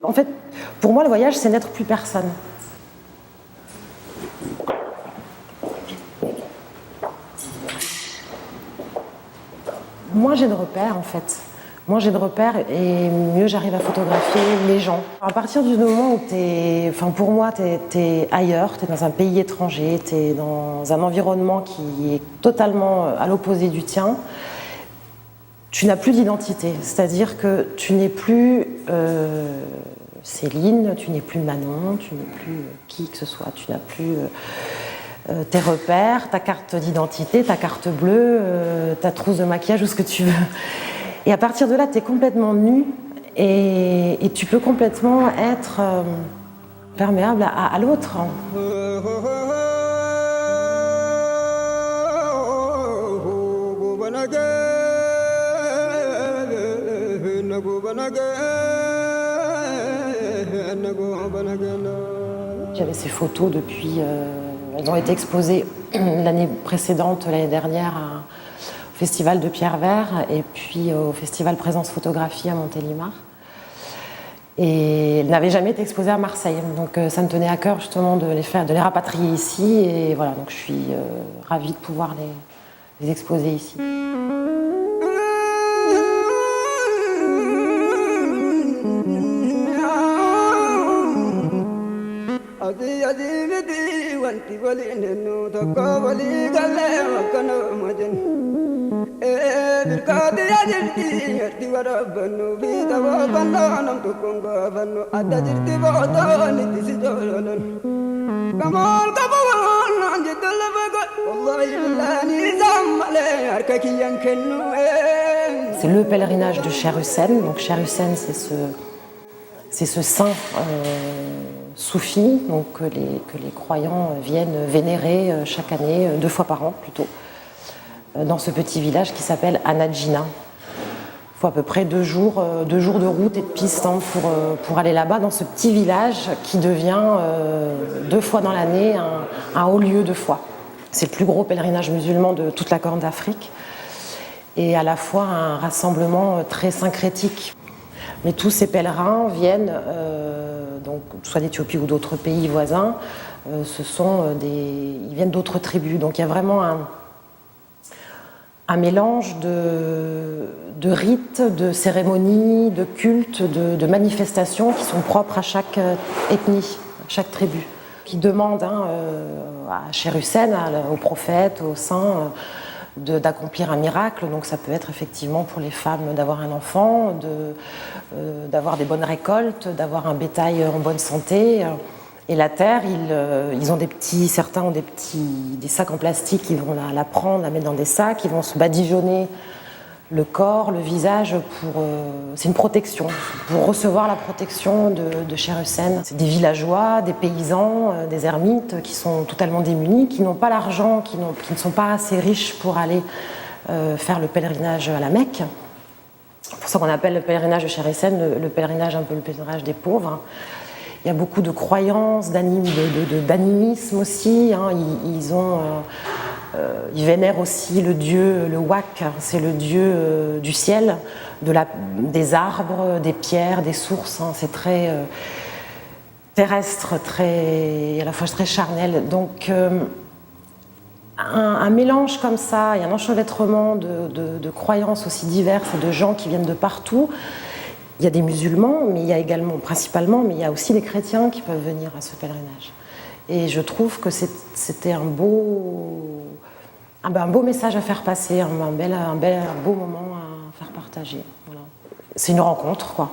En fait, pour moi, le voyage, c'est n'être plus personne. Moins j'ai de repères, en fait. Moins j'ai de repères et mieux j'arrive à photographier les gens. À partir du moment où pour moi, t'es ailleurs, t'es dans un pays étranger, t'es dans un environnement qui est totalement à l'opposé du tien, tu n'as plus d'identité. C'est-à-dire que tu n'es plus Céline, tu n'es plus Manon, tu n'es plus qui que ce soit, tu n'as plus tes repères, ta carte d'identité, ta carte bleue, ta trousse de maquillage ou ce que tu veux. Et à partir de là, tu es complètement nu et tu peux complètement être perméable à l'autre. J'avais ces photos depuis... elles ont été exposées l'année précédente, l'année dernière, au Festival de Pierre-Vert et puis au Festival Présence Photographie à Montélimar. Et elles n'avaient jamais été exposées à Marseille. Donc ça me tenait à cœur justement de les rapatrier ici. Et voilà, donc je suis ravie de pouvoir les exposer ici. C'est le pèlerinage de Cher-Hussein. Donc Cher-Hussein, c'est ce saint soufi donc, que les croyants viennent vénérer chaque année, 2 fois par an plutôt, dans ce petit village qui s'appelle Anadjina. Il faut à peu près 2 jours de route et de piste pour aller là-bas, dans ce petit village qui devient 2 fois dans l'année un haut lieu de foi. C'est le plus gros pèlerinage musulman de toute la Corne d'Afrique et à la fois un rassemblement très syncrétique. Mais tous ces pèlerins viennent, donc, soit d'Éthiopie ou d'autres pays voisins, ils viennent d'autres tribus. Donc il y a vraiment un mélange de rites, de cérémonies, de cultes, de manifestations qui sont propres à chaque ethnie, à chaque tribu, qui demandent à Cher-Hussein, aux prophètes, aux saints, d'accomplir un miracle. Donc ça peut être effectivement pour les femmes d'avoir un enfant, d'avoir des bonnes récoltes, d'avoir un bétail en bonne santé. Et la terre, certains ont des sacs en plastique, ils vont la prendre, la mettre dans des sacs, ils vont se badigeonner le corps, le visage, c'est une protection, pour recevoir la protection de Cher-Hussein. C'est des villageois, des paysans, des ermites qui sont totalement démunis, qui n'ont pas l'argent, qui ne sont pas assez riches pour aller faire le pèlerinage à la Mecque. C'est pour ça qu'on appelle le pèlerinage de Cher-Hussein le pèlerinage, un peu le pèlerinage des pauvres. Il y a beaucoup de croyances, d'animisme aussi. Ils vénèrent aussi le dieu, le Wak, c'est le dieu du ciel, des arbres, des pierres, des sources. C'est très terrestre, à la fois très charnel. Donc un mélange comme ça, et un enchevêtrement de croyances aussi diverses et de gens qui viennent de partout. Il y a des musulmans, mais il y a également, principalement, mais il y a aussi des chrétiens qui peuvent venir à ce pèlerinage. Et je trouve que c'était un beau message à faire passer, un beau moment à faire partager. Voilà. C'est une rencontre, quoi.